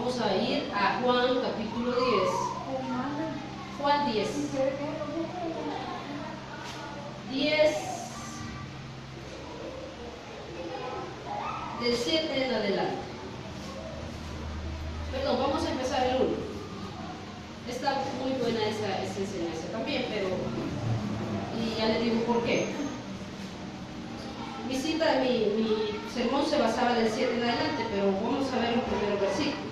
vamos a ir a Juan capítulo 10. Juan 10. 10 del 7 en adelante. Perdón, vamos a empezar el 1. Está muy buena esa enseñanza también, pero y ya les digo por qué. Mi sermón se basaba del 7 en adelante, pero vamos a ver los primeros versículos.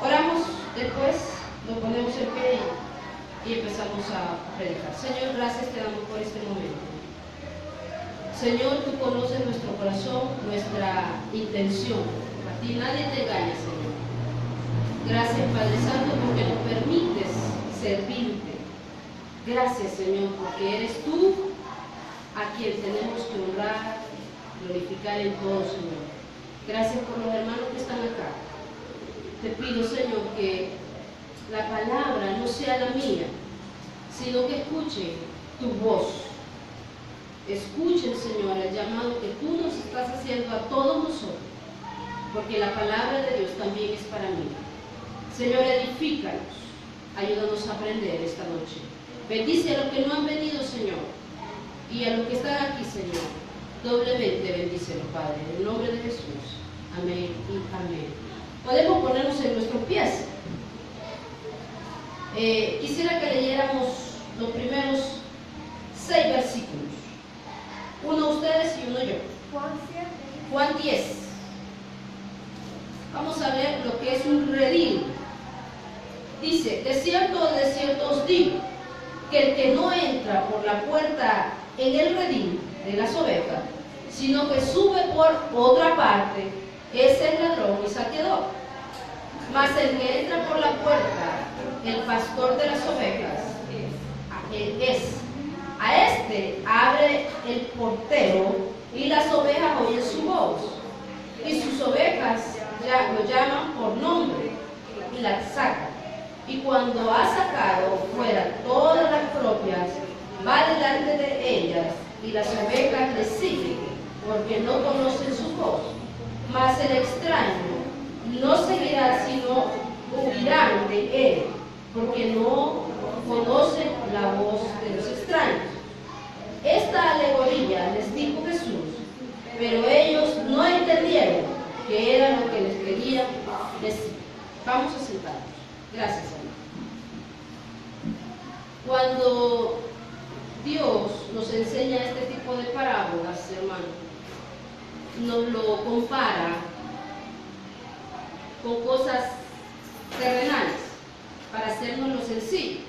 Oramos, después nos ponemos en pie y empezamos a predicar. Señor, gracias te damos por este momento. Señor, tú conoces nuestro corazón, nuestra intención. A ti nadie te engaña, Señor. Gracias, Padre Santo, porque nos permites servirte. Gracias, Señor, porque eres tú a quien tenemos que honrar, glorificar en todo, Señor. Gracias por los hermanos que están acá. Te pido, Señor, que la palabra no sea la mía, sino que escuchen tu voz. Escuchen, Señor, el llamado que tú nos estás haciendo a todos nosotros, porque la palabra de Dios también es para mí. Señor, edifícanos, ayúdanos a aprender esta noche. Bendice a los que no han venido, Señor, y a los que están aquí, Señor, doblemente bendícelos, Padre, en el nombre de Jesús. Amén y amén. Podemos ponernos en nuestros pies. Quisiera que leyéramos los primeros 6 versículos. Uno ustedes y uno yo. Juan 10. Vamos a ver lo que es un redil. Dice, de cierto os digo, que el que no entra por la puerta en el redil de las ovejas, sino que sube por otra parte, es el ladrón y saqueador. Mas el que entra por la puerta, el pastor de las ovejas, a este abre el portero y las ovejas oyen su voz, y sus ovejas ya lo llaman por nombre y las sacan. Y cuando ha sacado fuera todas las propias, va delante de ellas, y las ovejas le siguen, porque no conocen su voz. Mas el extraño no seguirá, sino huirán de él, porque no conocen la voz de los extraños. Esta alegoría les dijo Jesús, pero ellos no entendieron que era lo que les quería decir. Vamos a sentarnos. Gracias, Señor. Cuando Dios nos enseña este tipo de parábolas, hermano, nos lo compara con cosas terrenales, para hacernoslo sencillo.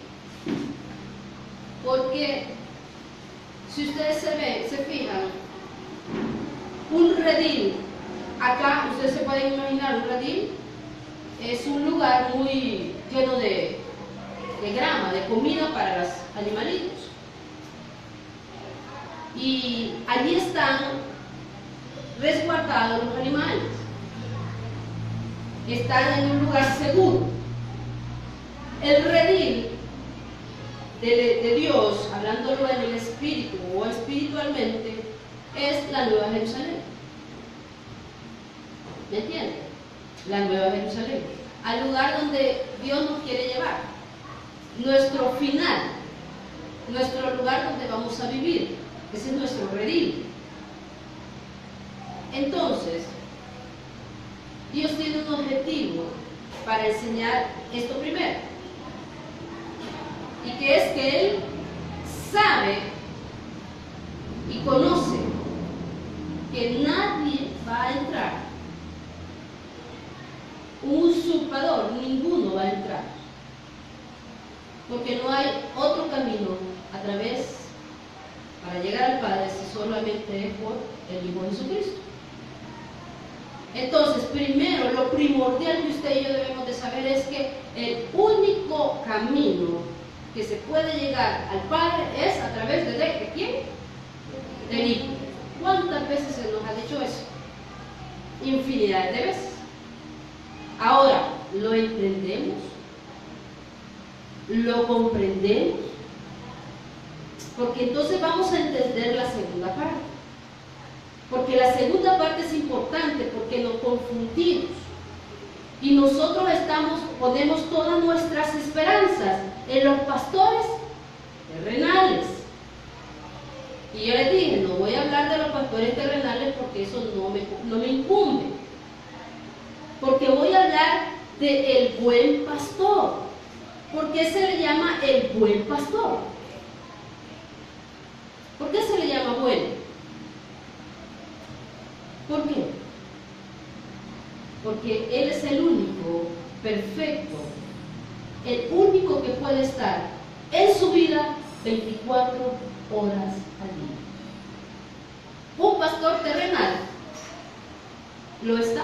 Porque si ustedes se fijan, un redil, acá ustedes se pueden imaginar, un redil es un lugar muy lleno de grama, de comida para los animalitos. Y allí están resguardados los animales. Están en un lugar seguro. El redil de Dios, hablándolo en el espíritu o espiritualmente, es la Nueva Jerusalén. ¿Me entienden? La Nueva Jerusalén. Al lugar donde Dios nos quiere llevar. Nuestro final. Nuestro lugar donde vamos a vivir. Ese es nuestro redil. Entonces, Dios tiene un objetivo para enseñar esto primero. Y que es que Él sabe y conoce que nadie va a entrar. Un usurpador, ninguno va a entrar. Porque no hay otro camino a través para llegar al Padre si solamente es por el Hijo Jesucristo. Entonces, primero, lo primordial que usted y yo debemos de saber es que el único camino que se puede llegar al Padre es a través de ¿quién? Del Hijo. ¿Cuántas veces se nos ha dicho eso? Infinidad de veces. Ahora, ¿lo entendemos? ¿Lo comprendemos? Porque entonces vamos a entender la segunda parte. Porque la segunda parte es importante porque nos confundimos. Y nosotros ponemos todas nuestras esperanzas en los pastores terrenales. Y yo les dije, no voy a hablar de los pastores terrenales porque eso no me incumbe. Porque voy a hablar del buen pastor. ¿Por qué se le llama el buen pastor? ¿Por qué se le llama bueno? ¿Por qué? Porque Él es el único, perfecto, el único que puede estar en su vida 24 horas al día. Un pastor terrenal, ¿lo está?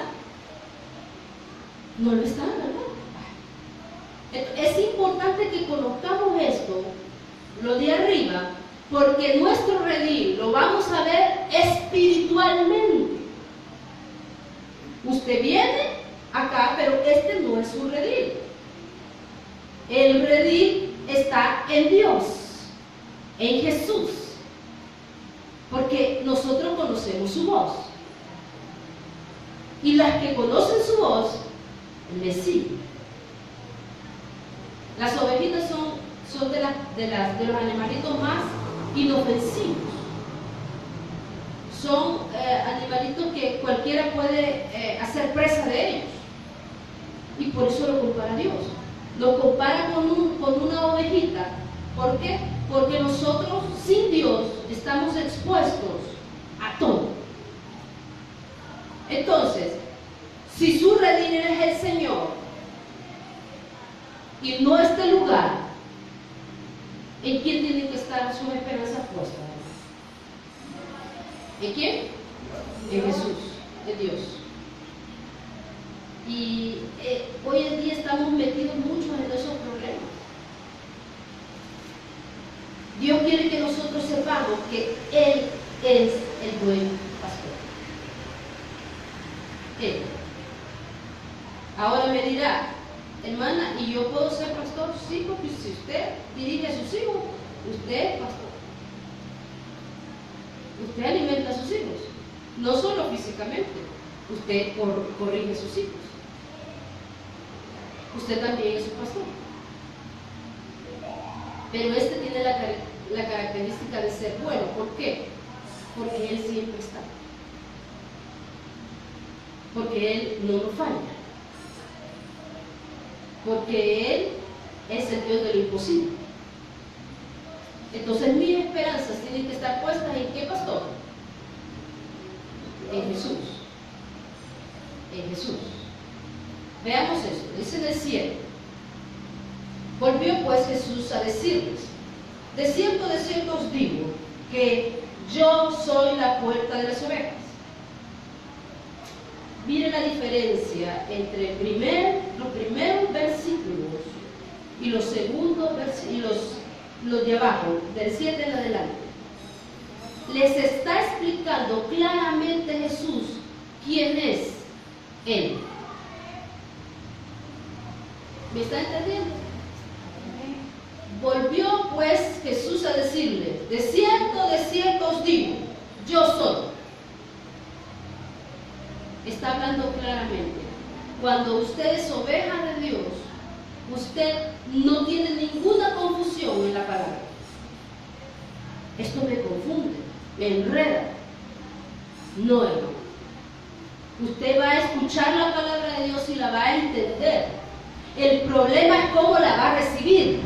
No lo está, ¿verdad? Es importante que conozcamos esto, lo de arriba, porque nuestro redil lo vamos a ver espiritualmente. Usted viene acá, pero este no es su redil. El redil está en Dios, en Jesús, porque nosotros conocemos su voz. Y las que conocen su voz, le siguen. Las ovejitas son de los animalitos más inofensivos. Son animalitos que cualquiera puede hacer presa de ellos. Y por eso lo compara Dios. Lo compara con una ovejita. ¿Por qué? Porque nosotros sin Dios estamos expuestos a todo. Entonces, si su redil es el Señor y no este lugar, ¿en quién tienen que estar sus esperanzas puestas? ¿En quién? En Jesús, en Dios. Y hoy en día estamos metidos mucho en esos problemas. Dios quiere que nosotros sepamos que Él es el buen pastor. Él. Ahora me dirá, hermana, ¿y yo puedo ser pastor? Sí, porque si usted dirige a sus hijos, usted es pastor. Usted alimenta a sus hijos, no solo físicamente, usted corrige a sus hijos. Usted también es su pastor. Pero este tiene la característica de ser bueno. ¿Por qué? Porque Él siempre está. Porque Él no nos falla. Porque Él es el Dios de lo imposible. Entonces mis esperanzas tienen que estar puestas ¿en qué, pastor? En Jesús. En Jesús. Veamos esto. Dice en el 7. Volvió pues Jesús a decirles: de cierto os digo, que yo soy la puerta de las ovejas. Miren la diferencia entre los primeros versículos y los segundos versículos, los de abajo, del 7 en adelante. Les está explicando claramente Jesús quién es Él. ¿Me está entendiendo? Volvió pues Jesús a decirle: de cierto os digo, yo soy. Está hablando claramente. Cuando usted es oveja de Dios, usted no tiene ninguna confusión en la palabra. Esto me confunde, me enreda. No, hermano. Usted va a escuchar la palabra de Dios y la va a entender. El problema es cómo la va a recibir.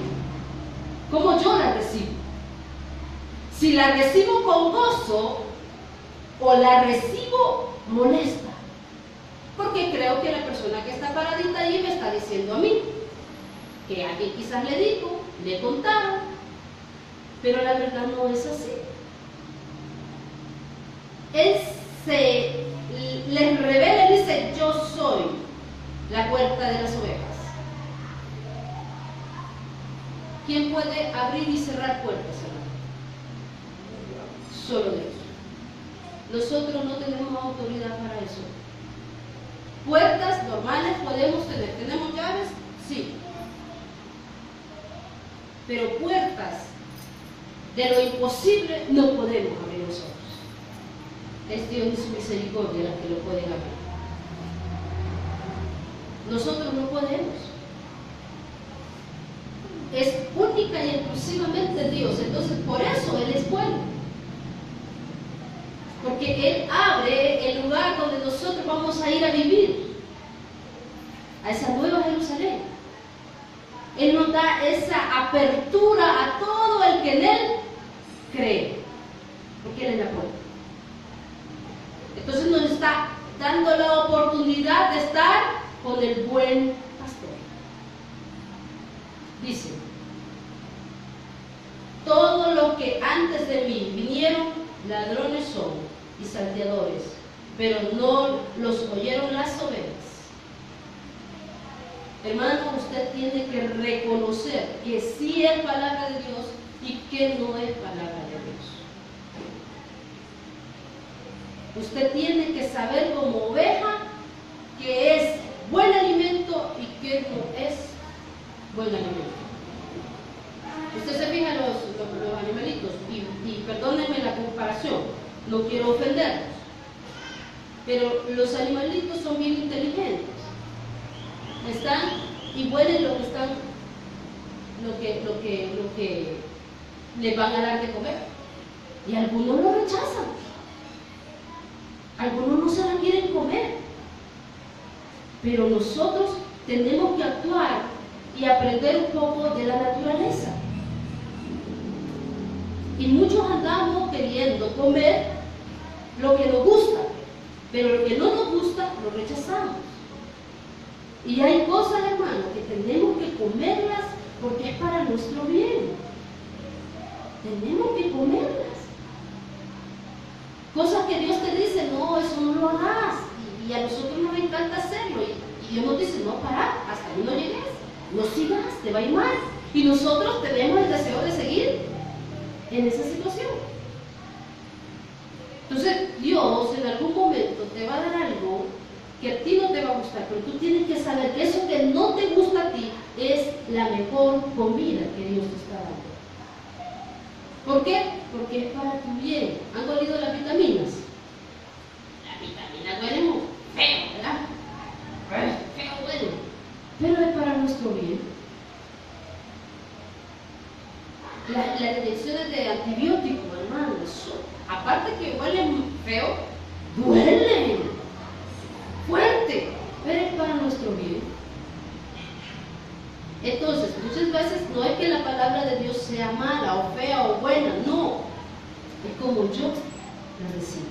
Cómo yo la recibo. Si la recibo con gozo o la recibo molesta. Porque creo que la persona que está paradita allí me está diciendo a mí que alguien quizás le dijo, le contaron, pero la verdad no es así. Él les revela y dice: yo soy la puerta de las ovejas. ¿Quién puede abrir y cerrar puertas, hermano? Solo Dios. Nosotros no tenemos autoridad para eso. Puertas normales podemos tener. ¿Tenemos llaves? Sí. Pero puertas de lo imposible no podemos abrir nosotros. Es Dios y su misericordia las que lo pueden abrir. Nosotros no podemos. Es única y exclusivamente Dios. Entonces, por eso Él es bueno. Porque Él abre el lugar donde nosotros vamos a ir a vivir, a esa nueva Jerusalén. Él nos da esa apertura a todo el que en Él cree, porque Él es la puerta. Entonces nos está dando la oportunidad de estar con el buen pastor. Dice: todos los que antes de mí vinieron, ladrones son y salteadores, pero no los oyeron las ovejas. Hermano, usted tiene que reconocer que sí es palabra de Dios y que no es palabra de Dios. Usted tiene que saber como oveja que es buen alimento y que no es buen alimento. Usted se fija en los animalitos, y perdónenme la comparación, no quiero ofenderlos, pero los animalitos son bien inteligentes. Están y huelen lo que les van a dar de comer, y algunos lo rechazan, algunos no se la quieren comer, pero nosotros tenemos que actuar y aprender un poco de la naturaleza. Y muchos andamos queriendo comer lo que nos gusta, pero lo que no nos gusta lo rechazamos. Y hay cosas, hermano, que tenemos que comerlas porque es para nuestro bien. Tenemos que comerlas. Cosas que Dios te dice: no, eso no lo hagas. Y a nosotros nos encanta hacerlo. Y Dios nos dice: no, para, hasta ahí no llegues, no sigas, te va a ir mal. Y nosotros tenemos el deseo de seguir en esa situación. Entonces Dios en algún momento te va a dar algo que a ti no te va a gustar, pero tú tienes que saber que eso que no te gusta a ti es la mejor comida que Dios te está dando. ¿Por qué? Porque es para tu bien. ¿Han olido las vitaminas? Las vitaminas huelen muy feo, ¿verdad? Feo huelen, pero es para nuestro bien. Las inyecciones de antibióticos, hermano, aparte que huelen feo, duelen fuerte, pero es para nuestro bien. Entonces, muchas veces no es que la palabra de Dios sea mala o fea o buena, no, es como yo la recibo.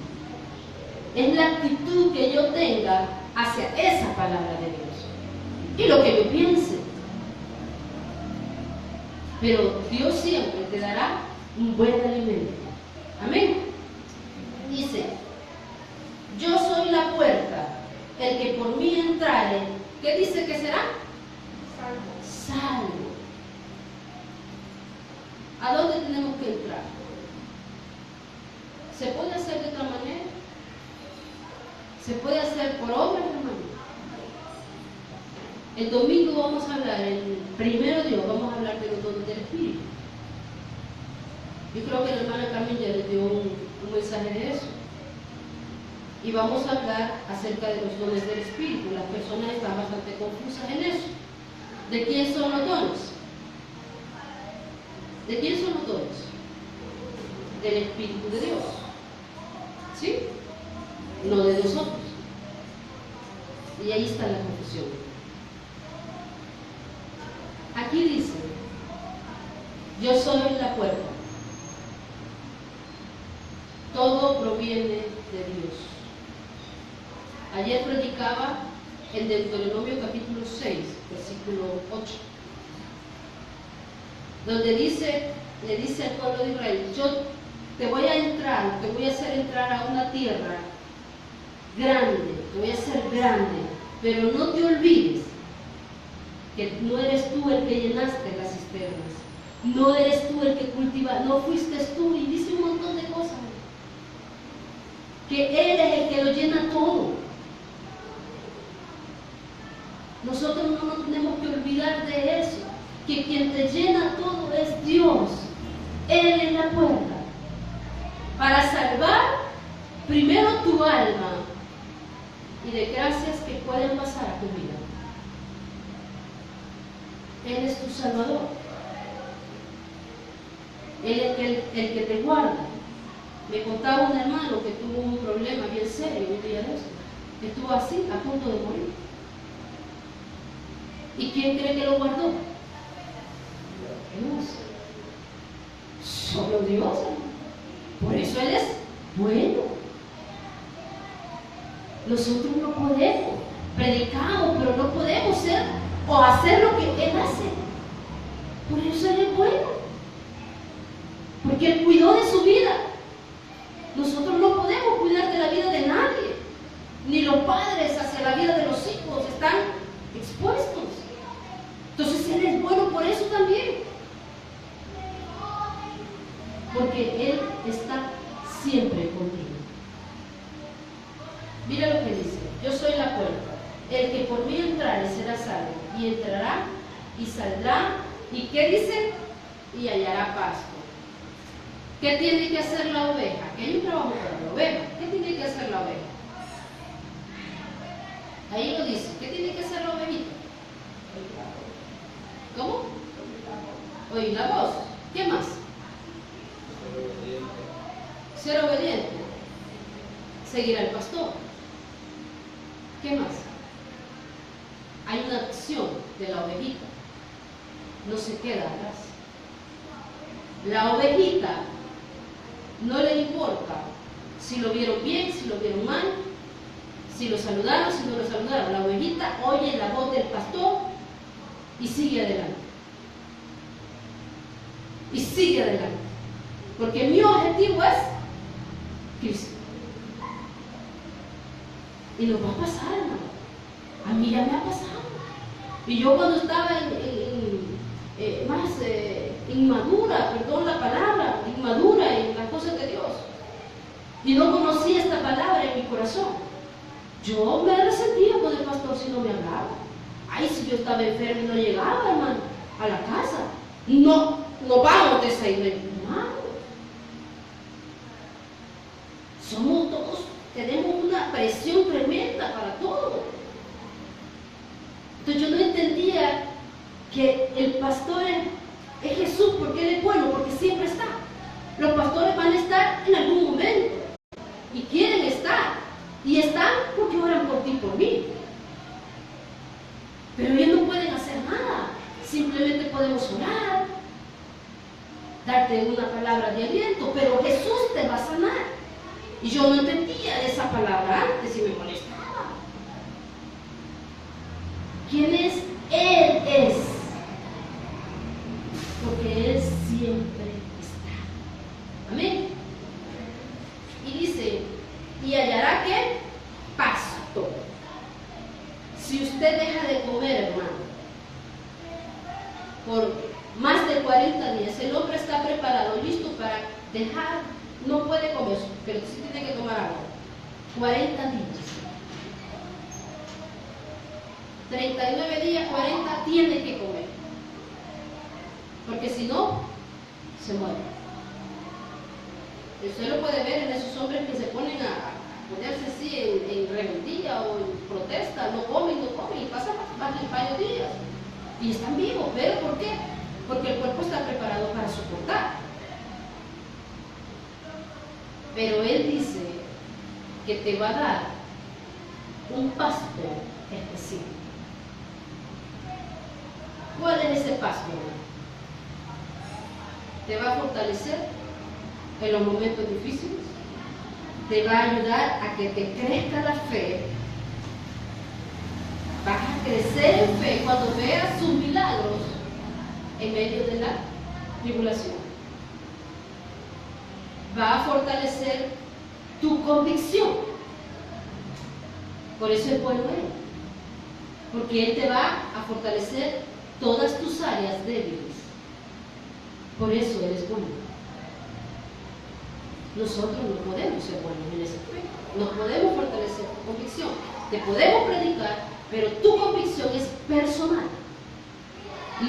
Es la actitud que yo tenga hacia esa palabra de Dios y lo que yo piense. Pero Dios siempre te dará un buen alimento. Amén. Dice: yo soy la puerta, el que por mí entrare, ¿qué dice que será? Salvo. ¿A dónde tenemos que entrar? ¿Se puede hacer de otra manera? ¿Se puede hacer por obra, hermano? El domingo vamos a hablar, el primero Dios, vamos a hablar de los dones del Espíritu. Yo creo que la hermana Carmen ya les dio un mensaje de eso. Y vamos a hablar acerca de los dones del Espíritu. Las personas están bastante confusas en eso. ¿De quién son los dones? ¿De quién son los dones? Del Espíritu de Dios. ¿Sí? No de nosotros. Y ahí está la confusión. Aquí dice: yo soy la puerta. Todo proviene de Dios. Ayer predicaba en Deuteronomio capítulo 6, versículo 8, donde le dice al pueblo de Israel: yo te voy a hacer entrar a una tierra grande, te voy a hacer grande, pero no te olvides que no eres tú el que llenaste las cisternas, no eres tú el que cultiva, no fuiste tú, y dice un montón de cosas, que Él es el que lo llena todo. Nosotros no nos tenemos que olvidar de eso, que quien te llena todo es Dios. Él es la puerta para salvar primero tu alma y de gracias que pueden pasar a tu vida. Él es tu Salvador. Él es el que te guarda. Me contaba un hermano que tuvo un problema bien serio un día de eso. Estuvo así, a punto de morir. ¿Y quién cree que lo guardó? Dios. Solo Dios, hermano. Por eso Él es bueno. Nosotros no podemos, predicamos, pero no podemos ser o hacer lo que Él hace. Por eso Él es bueno. Porque Él cuidó de su vida. Nosotros no podemos cuidar de la vida de nadie. Ni los padres hacia la vida de los hijos están expuestos. Entonces Él es bueno por eso también. Porque Él está siempre contigo. Mira lo que dice: yo soy la puerta. El que por mí entrare será salvo, y entrará y saldrá. ¿Y qué dice? Y hallará pasto. ¿Qué tiene que hacer la oveja? Que hay un trabajo para la oveja. ¿Qué tiene que hacer la oveja? Ahí lo dice. ¿Qué tiene que hacer la ovejita? ¿Cómo? Oír la voz. ¿Qué más? Ser obediente. Seguir al pastor. ¿Qué más? Hay una acción de la ovejita. No se queda atrás. La ovejita no le importa si lo vieron bien, si lo vieron mal, si lo saludaron, si no lo saludaron. La ovejita oye la voz del pastor y sigue adelante. Y sigue adelante. Porque mi objetivo es Cristo. Y nos va a pasar, hermano. A mí ya me ha pasado. Y yo cuando estaba más inmadura, perdón la palabra, inmadura en las cosas de Dios, y no conocía esta palabra en mi corazón, yo me resentía con el pastor si no me hablaba. Ay, si yo estaba enfermo y no llegaba, hermano, a la casa. No vamos de esa iglesia, hermano. Somos todos, tenemos una presión tremenda para todo. Entonces yo no entendía que el pastor es Jesús, porque Él es bueno, porque siempre está. Los pastores van a estar en algún momento y quieren estar, y están porque oran por ti y por mí. Pero ellos no pueden hacer nada. Simplemente podemos orar, darte una palabra de aliento, pero Jesús te va a sanar. Y yo no entendía esa palabra antes y me molestaba. ¿Quién es? Él es. Porque Él siempre está. Amén. Y dice, ¿y hallará qué? Pasto. Si usted deja de comer, hermano, por más de 40 días, el hombre está preparado, listo para dejar, no puede comer, pero sí tiene que tomar agua. 40 días. 39 días, 40, tiene que comer. Porque si no, se muere. Usted lo puede ver en esos hombres que se ponen a ponerse así en rebeldía o en protesta, no comen, y pasan varios días. Y están vivos, ¿pero por qué? Porque el cuerpo está preparado para soportar. Pero Él dice que te va a dar un pasto específico. ¿Cuál es ese pasto? Te va a fortalecer en los momentos difíciles, te va a ayudar a que te crezca la fe, vas a crecer en fe cuando veas sus milagros en medio de la tribulación. Va a fortalecer tu convicción. Por eso es bueno Él, porque Él te va a fortalecer todas tus áreas débiles. Por eso Él es bueno. Nosotros no podemos ser buenos en ese aspecto. No podemos fortalecer tu convicción. Te podemos predicar, pero tu convicción es personal.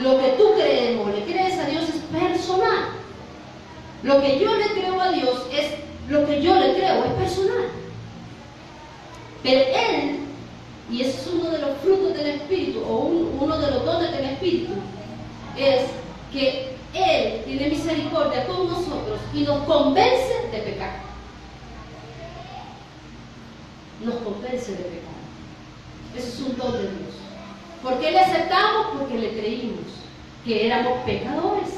Lo que tú crees o le crees a Dios es personal. Lo que yo le creo a Dios es lo que yo le creo, es personal. Pero Él, y ese es uno de los frutos del Espíritu, o uno de los dones del Espíritu, es que Él tiene misericordia con nosotros y nos convence de pecar. Nos convence de pecar. Eso es un don de Dios. ¿Por qué le aceptamos? Porque le creímos que éramos pecadores.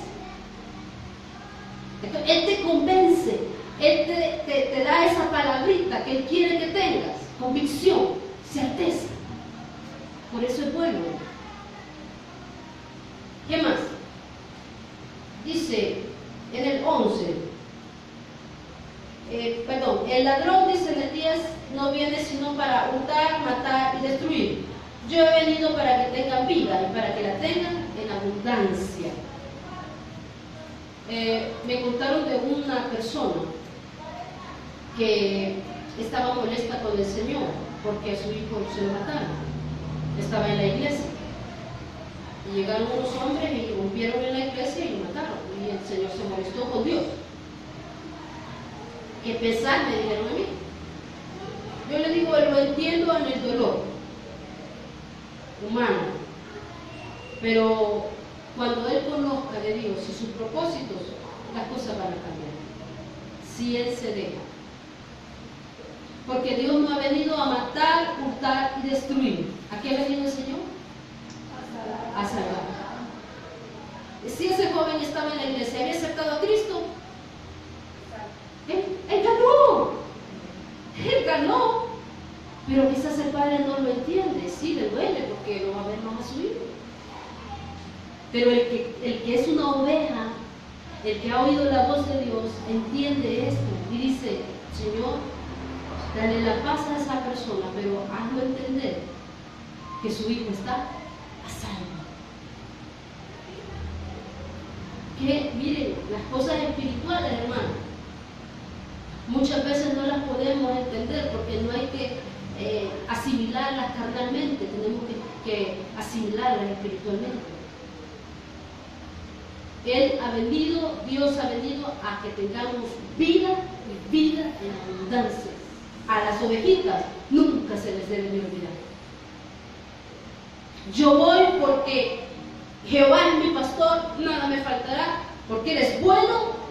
Entonces, Él te convence, Él te da esa palabrita que Él quiere que tengas, convicción, certeza. Por eso es bueno. ¿Qué más? Dice en el 11, el ladrón, dice en el 10, no viene sino para hurtar, matar y destruir. Yo he venido para que tengan vida y para que la tengan en abundancia. Me contaron de una persona que estaba molesta con el Señor porque a su hijo se lo mataron. Estaba en la iglesia y llegaron unos hombres y rompieron en la iglesia y lo mataron, y el Señor se molestó con Dios. ¿Qué pesar? Me dijeron a mí. Yo le digo, lo entiendo en el dolor humano, pero cuando Él conozca de Dios y sus propósitos, las cosas van a cambiar, si Él se deja. Porque Dios no ha venido a matar, hurtar y destruir. ¿A qué ha venido el Señor? A salvar. Si ese joven estaba en la iglesia, había aceptado a Cristo, él ganó. Él ganó. Pero quizás el padre no lo entiende. Sí, le duele porque no va a ver más a su hijo. Pero el que es una oveja, el que ha oído la voz de Dios, entiende esto y dice: Señor, dale la paz a esa persona, pero hazlo entender que su hijo está a salvo. Que miren, las cosas espirituales, hermano, muchas veces no las podemos entender porque no hay que asimilarlas carnalmente, tenemos que asimilarlas espiritualmente. Dios ha venido a que tengamos vida y vida en abundancia. A las ovejitas nunca se les debe de olvidar. Yo voy porque Jehová es mi pastor, nada me faltará, porque Él es bueno,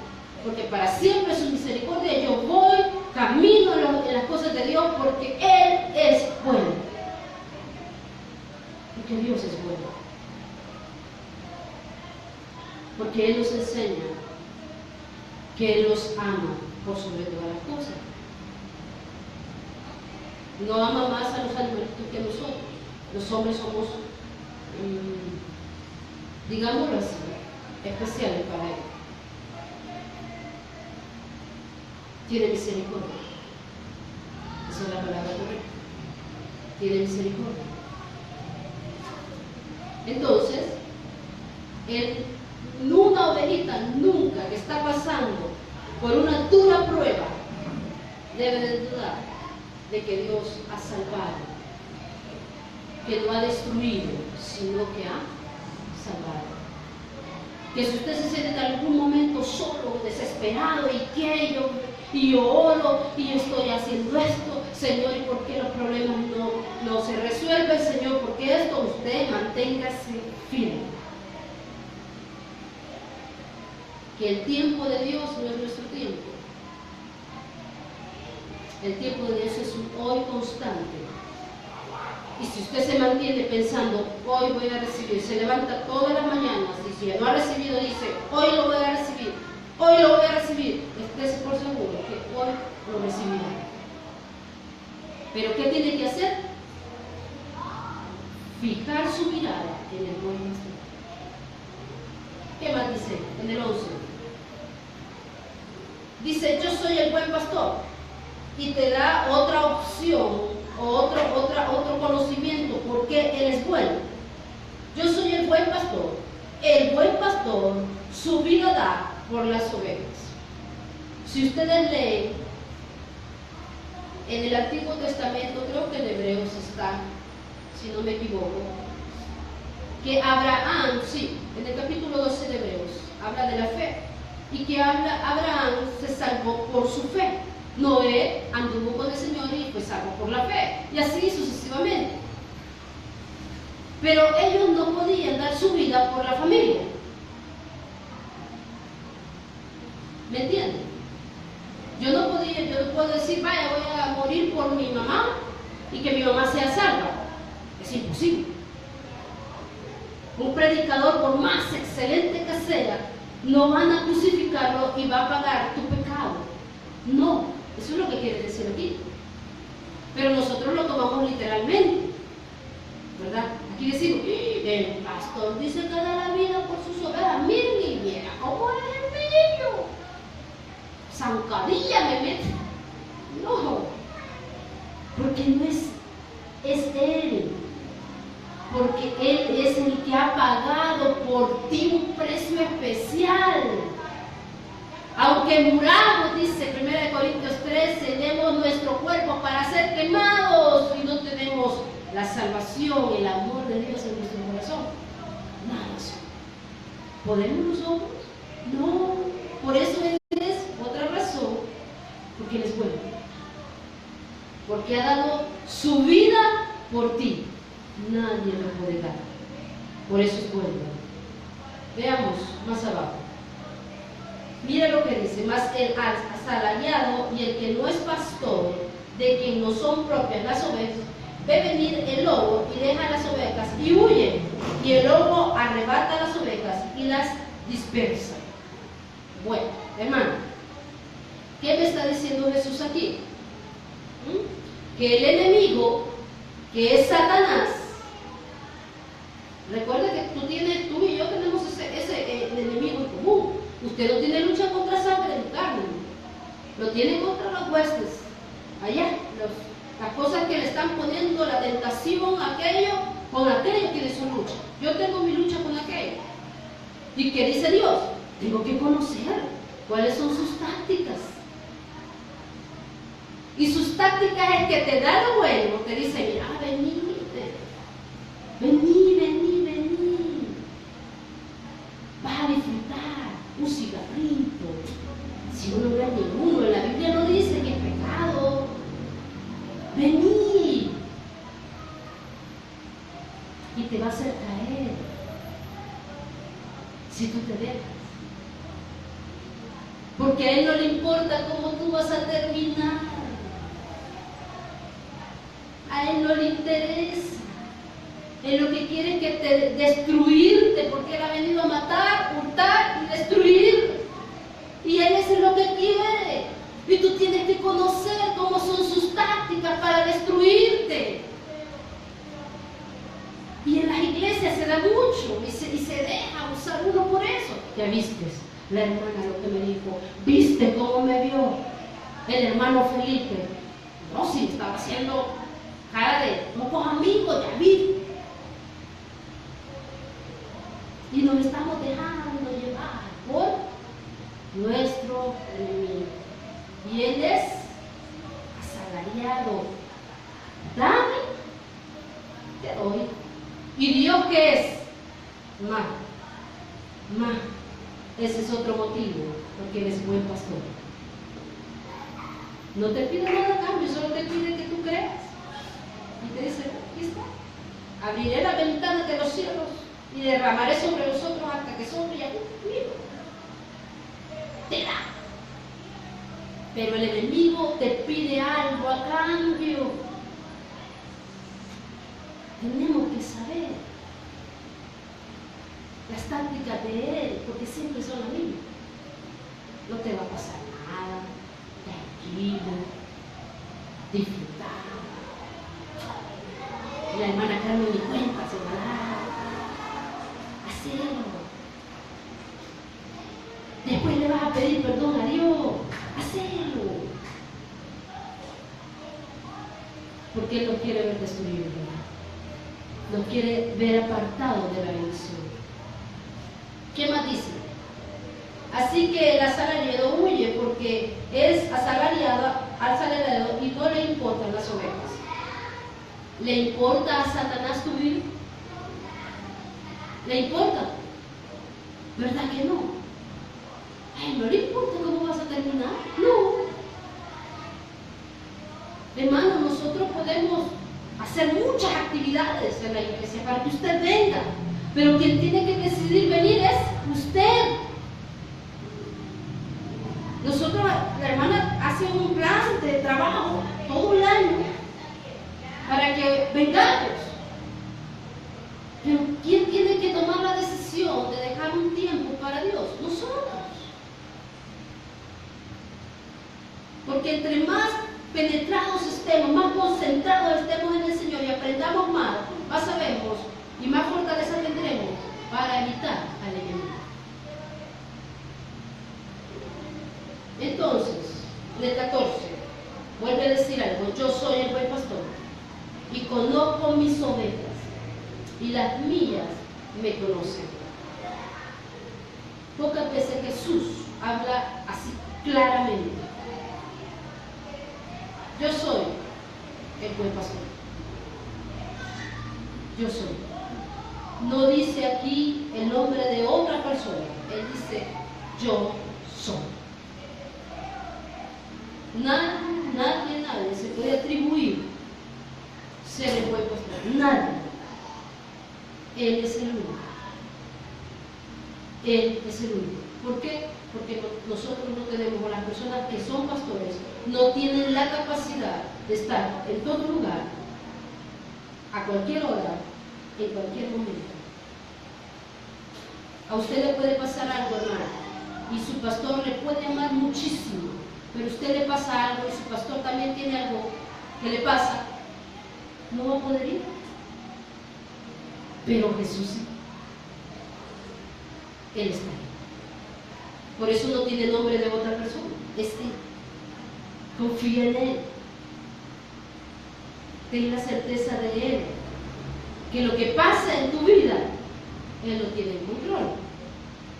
porque para siempre es su misericordia. Yo voy, camino en las cosas de Dios porque Él es bueno. Porque Dios es bueno. Porque Él nos enseña que Él nos ama por sobre todas las cosas. No ama más a los animalitos que a nosotros. Los hombres somos, digámoslo así, especiales para Él. Tiene misericordia. Esa es la palabra correcta. Tiene misericordia. Entonces, una ovejita nunca que está pasando por una dura prueba debe de dudar de que Dios ha salvado, que no ha destruido, sino que ha salvado. Que si usted se siente en algún momento solo, desesperado, y yo oro, y yo estoy haciendo esto, Señor, ¿y por qué los problemas no se resuelven, Señor? Porque esto, usted manténgase firme. Que el tiempo de Dios no es nuestro tiempo. El tiempo de Dios es un hoy constante. Y si usted se mantiene pensando, hoy voy a recibir, se levanta todas las mañanas y si no ha recibido, dice, hoy lo voy a recibir, hoy lo voy a recibir, esté por seguro que hoy lo recibirá. Pero ¿qué tiene que hacer? Fijar su mirada en el buen pastor. ¿Qué más dice en el 11? Dice, yo soy el buen pastor, y te da otra opción o otro conocimiento porque Él es bueno. Yo soy el buen pastor. El buen pastor su vida da por las ovejas. Si ustedes leen en el Antiguo Testamento, creo que en Hebreos está, si no me equivoco, que Abraham, sí, en el capítulo 12 de Hebreos, habla de la fe, y que Abraham se salvó por su fe. Noé anduvo con el Señor y fue salvo por la fe, y así sucesivamente. Pero ellos no podían dar su vida por la familia, ¿Me entienden? Yo no puedo decir, vaya, voy a morir por mi mamá y que mi mamá sea salva. Es imposible. Un predicador, por más excelente que sea, no van a crucificarlo y va a pagar tu pecado. No, eso es lo que quiere decir aquí. Pero nosotros lo tomamos literalmente, ¿verdad? Aquí decimos, el pastor dice que da la vida por sus ovejas. Miren y viera cómo es el niño. Zancadilla me mete. No, porque no es Él. Porque Él es el que ha pagado por ti un precio especial. Aunque muramos, dice 1 Corintios 13, demos nuestro cuerpo para ser quemados y no tenemos la salvación, el amor de Dios en nuestro corazón. Nada más. ¿Podemos nosotros? No. Por eso es otra razón, porque Él es bueno. Porque ha dado su vida por ti. Nadie lo puede dar. Por eso es bueno. Veamos más abajo. Mira lo que dice: mas el asalariado y el que no es pastor, de quien no son propias las ovejas, ve venir el lobo y deja las ovejas y huye. Y el lobo arrebata las ovejas y las dispersa. Bueno, hermano, ¿qué me está diciendo Jesús aquí? Que el enemigo, que es Satanás, recuerda que tú y yo tenemos ese enemigo en común. Usted no tiene lucha contra sangre ni carne, lo tiene contra los huestes, allá, las cosas que le están poniendo, la tentación, con aquello tiene su lucha. Yo tengo mi lucha con aquello. ¿Y qué dice Dios? Tengo que conocer cuáles son sus tácticas. Y sus tácticas es que te da lo bueno, te dice, mira, vení, vas a disfrutar un cigarrito. Si uno ve a ninguno, en la Biblia no dice que es pecado. Vení. Y te va a hacer caer si tú te dejas. Porque a Él no le importa cómo tú vas a terminar. A Él no le interesa. Él lo que quiere es que destruirte, porque Él ha venido a matar, hurtar y destruir. Y Él es lo que quiere. Y tú tienes que conocer cómo son sus tácticas para destruirte. Y en las iglesias se da mucho y se deja usar uno por eso. Ya vistes, la hermana lo que me dijo, ¿viste cómo me vio el hermano Felipe? No, sí, estaba haciendo cara de pocos amigos, ya vi. Y nos estamos dejando llevar por nuestro enemigo. Y Él es asalariado. Dame, te doy. ¿Y Dios qué es? Más. Ese es otro motivo, porque Él es buen pastor. No te pide nada a cambio, solo te pide que tú creas. Y te dice, aquí está. Abriré la ventana de los cielos y derramaré sobre vosotros hasta que sobre y mira, te da. Pero el enemigo te pide algo a cambio. Tenemos que saber las tácticas de Él, porque siempre son las mismas. No te va a pasar nada, tranquilo, disfrutar. La hermana Carmen ni cuenta se va a dar. Hacelo. Después le vas a pedir perdón a Dios. Hacelo. Porque Él no quiere ver destruido. Nos quiere ver apartados de la bendición. ¿Qué más dice? Así que el asalariado huye porque es asalariado y no le importan las ovejas. ¿Le importa a Satanás tu vida? ¿Le importa? ¿Verdad que no? Ay, no le importa cómo vas a terminar. No. Hermano, nosotros podemos hacer muchas actividades en la iglesia para que usted venga, pero quien tiene que decidir venir es usted. nosotros, la hermana hace un plan de trabajo todo el año para que vengamos. Pero ¿quién tiene que tomar la decisión de dejar un tiempo para Dios? Nosotros. Porque entre más penetrados estemos, más concentrados estemos en el Señor y aprendamos más sabemos y más fortaleza tendremos para evitar al enemigo. Entonces, en el 14, vuelve a decir algo: yo soy el buen pastor y conozco mis ovejas y las mías me conocen. Pocas veces Jesús habla así claramente. Yo soy el buen pastor. Yo soy. No dice aquí el nombre de otra persona. Él dice yo soy. Nadie se puede atribuir ser el buen pastor. Nadie. Él es el único. Él es el único. ¿Por qué? Porque nosotros no tenemos, o las personas que son pastores, no tienen la capacidad de estar en todo lugar, a cualquier hora, en cualquier momento. A usted le puede pasar algo, hermano, y su pastor le puede amar muchísimo, pero a usted le pasa algo y su pastor también tiene algo que le pasa, no va a poder ir. Pero Jesús sí. Él está ahí. Por eso no tiene nombre de otra persona. Es Él. Confía en Él. Ten la certeza de Él. Que lo que pasa en tu vida, Él lo tiene en control.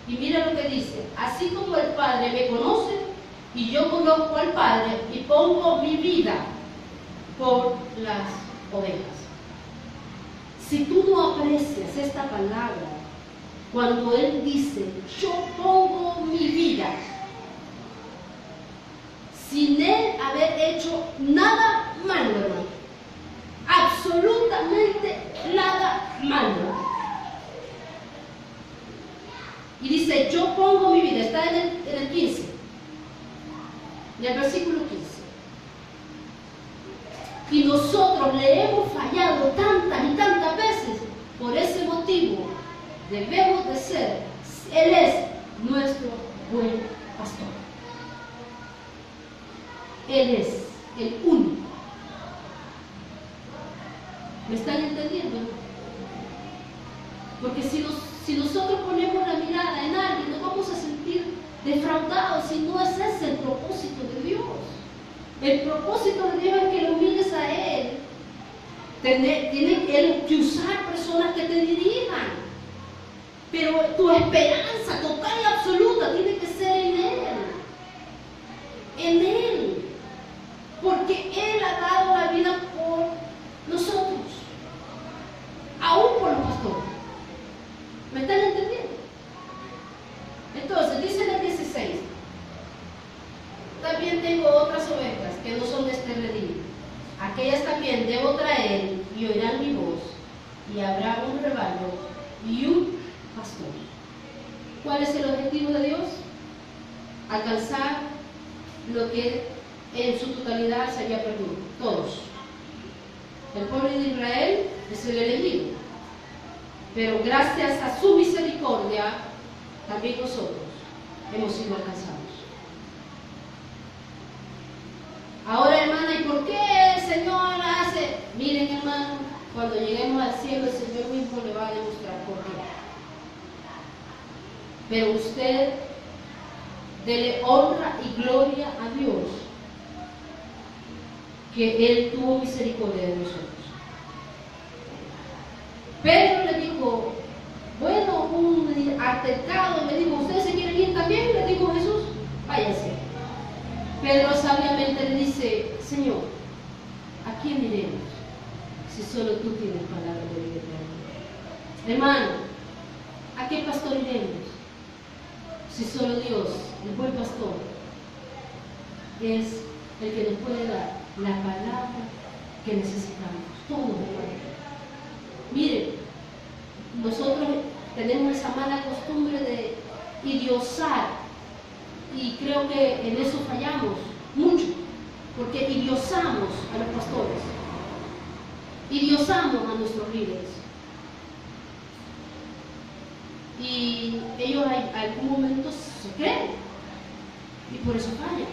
Y mira lo que dice: así como el Padre me conoce y yo conozco al Padre y pongo mi vida por las ovejas. Si tú no aprecias esta palabra, cuando Él dice, yo pongo mi vida, sin Él haber hecho nada malo, hermano, absolutamente nada malo. Y dice, yo pongo mi vida, está en el 15, en el versículo 15. Y nosotros le hemos fallado tantas y tantas veces. Por ese motivo debemos de ser, Él es nuestro buen pastor. Él es el único. ¿Me están entendiendo? Porque si nosotros ponemos la mirada en alguien, nos vamos a sentir defraudados si no es ese el propósito de Dios. El propósito de Dios es que lo mires a Él. Tiene Él que usar personas que te dirijan. Pero tu esperanza total y absoluta tiene que ser en Él. En Él. Porque Él ha dado la vida por nosotros. Aún por los pastores. ¿Me están entendiendo? Entonces, dice en el 16. También tengo otras ovejas que no son de este redil. Aquellas también debo traer y oirán mi voz, y habrá un rebaño y un pastor. ¿Cuál es el objetivo de Dios? Alcanzar lo que en su totalidad se había perdido. Todos. El pueblo de Israel es el elegido. Pero gracias a su misericordia, también nosotros hemos sido alcanzados. Ahora, hermana, ¿y por qué el Señor hace? Miren, hermano, cuando lleguemos al cielo, el Señor mismo le va a demostrar por qué. Pero usted dele honra y gloria a Dios, que Él tuvo misericordia de nosotros. Pedro le dijo, bueno, un altercado, le dijo, ¿ustedes se quieren ir también? Le dijo Jesús, váyanse. Pedro sabiamente le dice, Señor, ¿a quién iremos si solo tú tienes palabra de vida eterna? Hermano, ¿a qué pastor iremos si solo Dios, el buen pastor, es el que nos puede dar la palabra que necesitamos? Todos, hermano. Miren, nosotros tenemos esa mala costumbre de idiosar y creo que en eso fallamos mucho, porque idiosamos a los pastores, idiosamos a nuestros líderes. Y ellos en algún momento se creen y por eso fallan.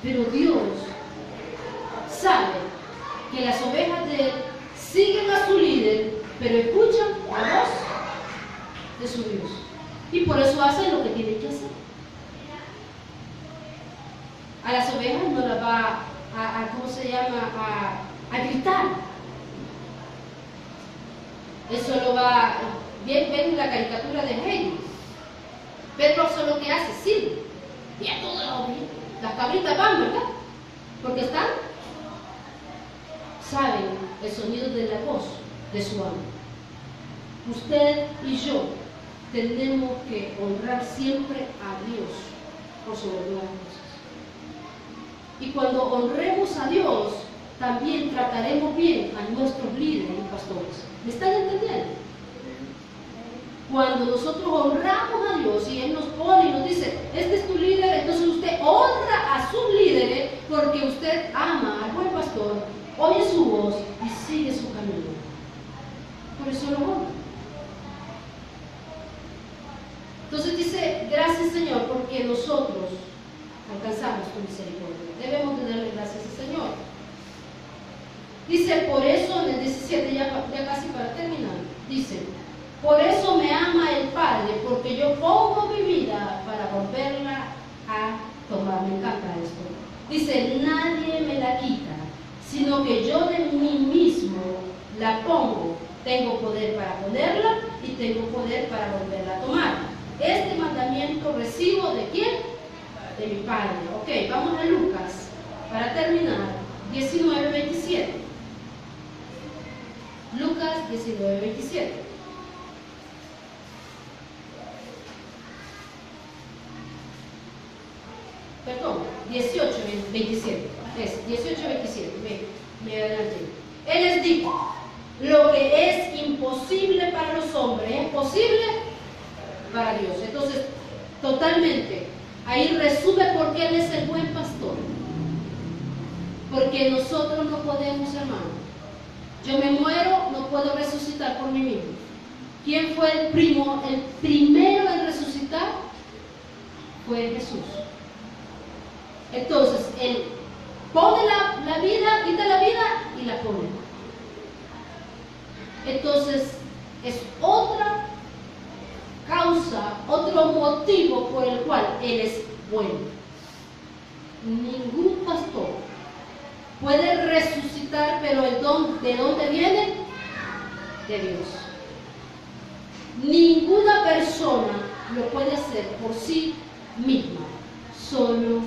Pero Dios sabe que las ovejas de Él siguen a su líder, pero escuchan la voz de su Dios. Y por eso hacen lo que tienen que hacer. A las ovejas no las va ¿cómo se llama? A gritar. Eso lo va, ven la caricatura de Hades. Pedro solo que hace, sí. Y a todas las cabritas van, ¿verdad? Porque saben el sonido de la voz de su amo. Usted y yo tenemos que honrar siempre a Dios por sobre todas las cosas. Y cuando honremos a Dios, también trataremos bien a nuestros líderes y pastores. ¿Me están entendiendo? Cuando nosotros honramos a Dios y Él nos pone y nos dice, este es tu líder, entonces usted honra a sus líderes porque usted ama al buen pastor, oye su voz y sigue su camino. Por eso lo honra. Entonces dice, gracias Señor, porque nosotros alcanzamos tu misericordia. Debemos de darle gracias al Señor. Dice, por eso, en el 17, ya casi para terminar, dice, por eso me ama el Padre, porque yo pongo mi vida para volverla a tomar. Me encanta esto. Dice, nadie me la quita, sino que yo de mí mismo la pongo. Tengo poder para ponerla y tengo poder para volverla a tomar. Este mandamiento recibo ¿de quién? De mi Padre. Ok, vamos a Lucas, para terminar, 19:27. Lucas 19:27. Perdón, 18:27. Es 18:27. Me adelanté. Él les dijo, lo que es imposible para los hombres es posible para Dios. Entonces, totalmente, ahí resume por qué Él es el buen pastor. Porque nosotros no podemos, hermano. Yo me muero, no puedo resucitar por mí mismo. ¿Quién fue el primero en resucitar? Fue Jesús. Entonces, Él pone la vida, quita la vida y la pone. Entonces, es otra causa, otro motivo por el cual Él es bueno. Ningún pastor puede resucitar, pero el don, ¿de dónde viene? De Dios. Ninguna persona lo puede hacer por sí misma, solo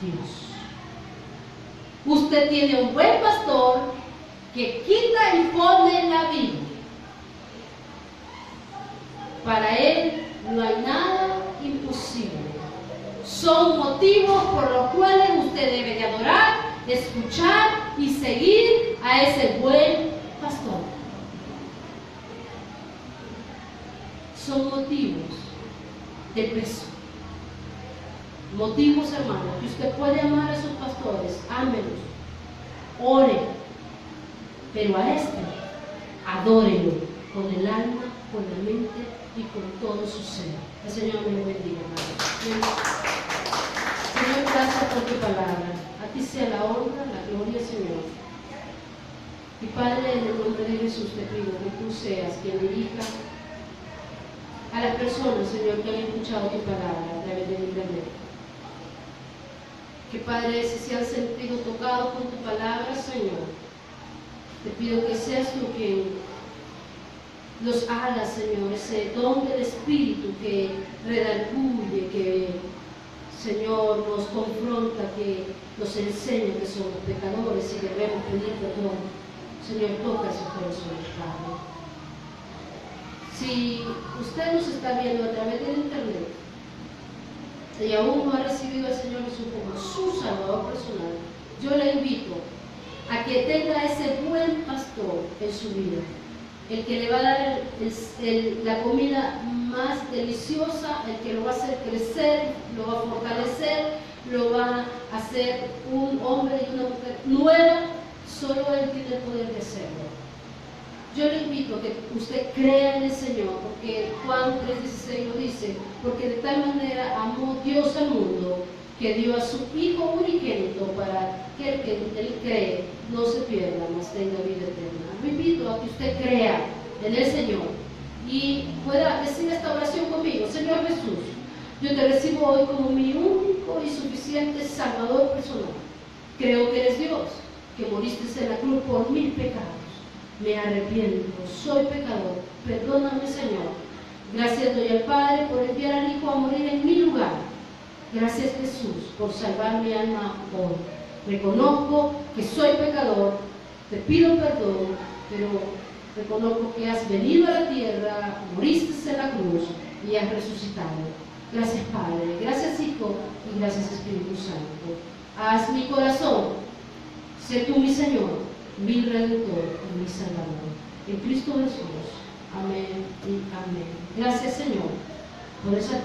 Dios. Usted tiene un buen pastor que quita y pone la vida. Para Él no hay nada imposible. Son motivos por los cuales usted debe de adorar, escuchar y seguir a ese buen pastor. Son motivos de peso. Motivos, hermanos, que usted puede amar a sus pastores, ámelos, ore, pero a este, adórelo con el alma, con la mente y con todo su ser. El Señor me lo bendiga, hermano. Señor, gracias por tu palabra. A ti sea la honra, la gloria, Señor. Y Padre, en el nombre de Jesús te pido que tú seas quien dirija a las personas, Señor, que han escuchado tu palabra a través del internet. Que Padre, si se han sentido tocados con tu palabra, Señor, te pido que seas tú quien los haga, Señor, ese don del Espíritu que redarguye, que, Señor, nos confronta, que nos enseña que somos pecadores y debemos pedir perdón. Señor, toca esos corazones, Padre. Si usted nos está viendo a través del internet y aún no ha recibido al Señor Jesús como su Salvador personal, yo le invito a que tenga ese buen pastor en su vida, el que le va a dar la comida más deliciosa, el que lo va a hacer crecer, lo va a fortalecer, lo va a hacer un hombre y una mujer nueva. Solo Él tiene el poder de hacerlo. Yo le invito a que usted crea en el Señor, porque Juan 3:16 lo dice, porque de tal manera amó Dios al mundo, que dio a su Hijo unigénito para que el que Él cree no se pierda, mas tenga vida eterna. Lo invito a que usted crea en el Señor y pueda decir esta oración conmigo. Señor Jesús, yo te recibo hoy como mi único y suficiente Salvador personal. Creo que eres Dios, que moriste en la cruz por mis pecados. Me arrepiento, soy pecador, perdóname, Señor. Gracias doy al Padre por enviar al Hijo a morir en mi lugar. Gracias, Jesús, por salvar mi alma hoy. Reconozco que soy pecador, te pido perdón, pero reconozco que has venido a la tierra, moriste en la cruz y has resucitado. Gracias, Padre, gracias, Hijo, y gracias, Espíritu Santo. Haz mi corazón, sé tú mi Señor, mi Redentor y mi Salvador. En Cristo Jesús. Amén y amén. Gracias, Señor, por esa